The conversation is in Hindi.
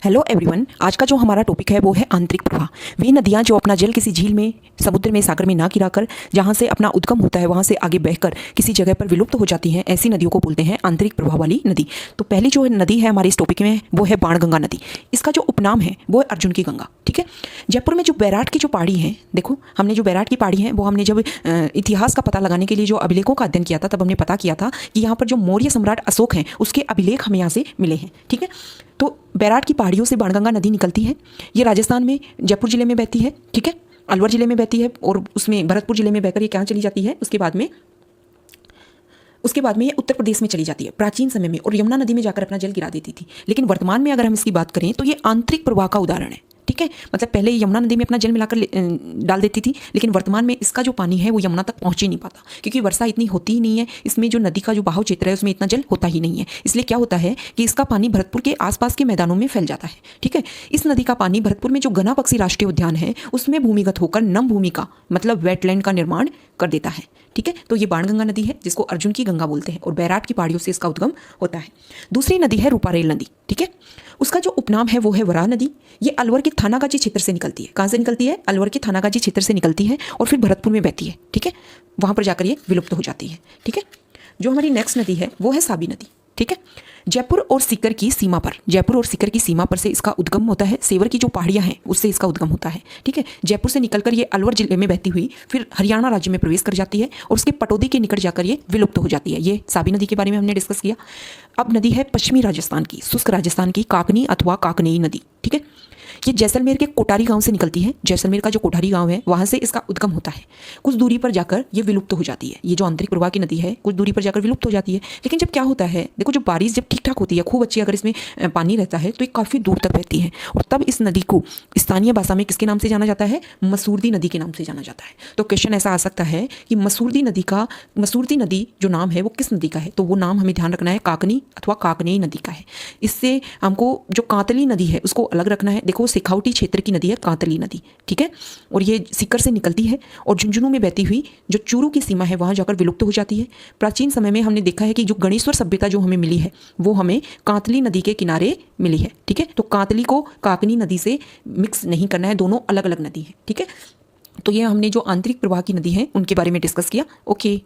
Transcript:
हेलो एवरीवन, आज का जो हमारा टॉपिक है वो है आंतरिक प्रवाह। वे नदियाँ जो अपना जल किसी झील में, समुद्र में, सागर में ना गिराकर जहाँ से अपना उद्गम होता है वहाँ से आगे बहकर किसी जगह पर विलुप्त हो जाती हैं, ऐसी नदियों को बोलते हैं आंतरिक प्रवाह वाली नदी। तो पहली जो नदी है हमारे इस टॉपिक में वो है बाणगंगा नदी। इसका जो उपनाम है वो है अर्जुन की गंगा। ठीक है, जयपुर में जो बैराट की जो पहाड़ी है, देखो हमने जो बैराट की पहाड़ी है वो हमने जब इतिहास का पता लगाने के लिए जो अभिलेखों का अध्ययन किया था तब हमने पता किया था कि यहाँ पर जो मौर्य सम्राट अशोक हैं उसके अभिलेख हमें यहाँ से मिले हैं। ठीक है, तो बैराट की पहाड़ियों से बाणगंगा नदी निकलती है। ये राजस्थान में जयपुर जिले में बहती है। ठीक है, अलवर जिले में बहती है और उसमें भरतपुर जिले में बहकर ये कहाँ चली जाती है, उसके बाद में ये उत्तर प्रदेश में चली जाती है प्राचीन समय में, और यमुना नदी में जाकर अपना जल गिरा देती थी। लेकिन वर्तमान में अगर हम इसकी बात करें तो ये आंतरिक प्रवाह का उदाहरण है। ठीक है, मतलब पहले यमुना नदी में अपना जल मिलाकर डाल देती थी, लेकिन वर्तमान में इसका जो पानी है वो यमुना तक पहुंच ही नहीं पाता क्योंकि वर्षा इतनी होती ही नहीं है। इसमें जो नदी का जो बहाव क्षेत्र है उसमें इतना जल होता ही नहीं है। इसलिए क्या होता है कि इसका पानी भरतपुर के आसपास के मैदानों में फैल जाता है। ठीक है, इस नदी का पानी भरतपुर में जो घना पक्षी राष्ट्रीय उद्यान है उसमें भूमिगत होकर नम भूमि का मतलब वेटलैंड का निर्माण कर देता है। ठीक है, तो ये बाणगंगा नदी है जिसको अर्जुन की गंगा बोलते हैं और बैराट की पहाड़ियों से इसका उद्गम होता है। दूसरी नदी है रूपारेल नदी। ठीक है, उसका जो उपनाम है वो है वराह नदी। ये अलवर के थानागाजी क्षेत्र से निकलती है। कहाँ से निकलती है? अलवर के थानागाजी क्षेत्र से निकलती है और फिर भरतपुर में बहती है। ठीक है, वहाँ पर जाकर ये विलुप्त हो जाती है। ठीक है, जो हमारी नेक्स्ट नदी है वो है साबी नदी। ठीक है, जयपुर और सीकर की सीमा पर से इसका उद्गम होता है। सेवर की जो पहाड़ियाँ हैं उससे इसका उद्गम होता है। ठीक है, जयपुर से निकलकर ये अलवर जिले में बहती हुई फिर हरियाणा राज्य में प्रवेश कर जाती है और उसके पटौदी के निकट जाकर ये विलुप्त हो जाती है। ये साबी नदी के बारे में हमने डिस्कस किया। अब नदी है पश्चिमी राजस्थान की, शुष्क राजस्थान की काकनी अथवा काकनेई नदी। ठीक है, ये जैसलमेर के कोठारी गांव से निकलती है। जैसलमेर का जो कोठारी गांव है वहां से इसका उद्गम होता है। कुछ दूरी पर जाकर ये विलुप्त हो जाती है। ये जो आंतरिक प्रवाह की नदी है कुछ दूरी पर जाकर विलुप्त हो जाती है। लेकिन जब क्या होता है, देखो जब बारिश जब ठीक ठाक होती है, खूब अच्छी अगर इसमें पानी रहता है तो ये काफ़ी दूर तक बहती है और तब इस नदी को स्थानीय भाषा में किसके नाम से जाना जाता है? मसूरदी नदी के नाम से जाना जाता है। तो क्वेश्चन ऐसा आ सकता है कि मसूरदी नदी जो नाम है वो किस नदी का है? तो वो नाम हमें ध्यान रखना है काकनी अथवा काकनेई नदी का है। इससे हमको जो कांतली नदी है उसको अलग रखना है। देखो सिखावटी क्षेत्र की नदी है कांतली नदी। ठीक है, और ये सीकर से निकलती है और झुंझुनू में बहती हुई जो चूरू की सीमा है वहां जाकर विलुप्त हो जाती है। प्राचीन समय में हमने देखा है कि जो गणेश्वर सभ्यता जो हमें मिली है वो हमें कांतली नदी के किनारे मिली है। ठीक है, तो कांतली को काकनी नदी से मिक्स नहीं करना है, दोनों अलग अलग नदी है। ठीक है, तो ये हमने जो आंतरिक प्रवाह की नदी है उनके बारे में डिस्कस किया। ओके।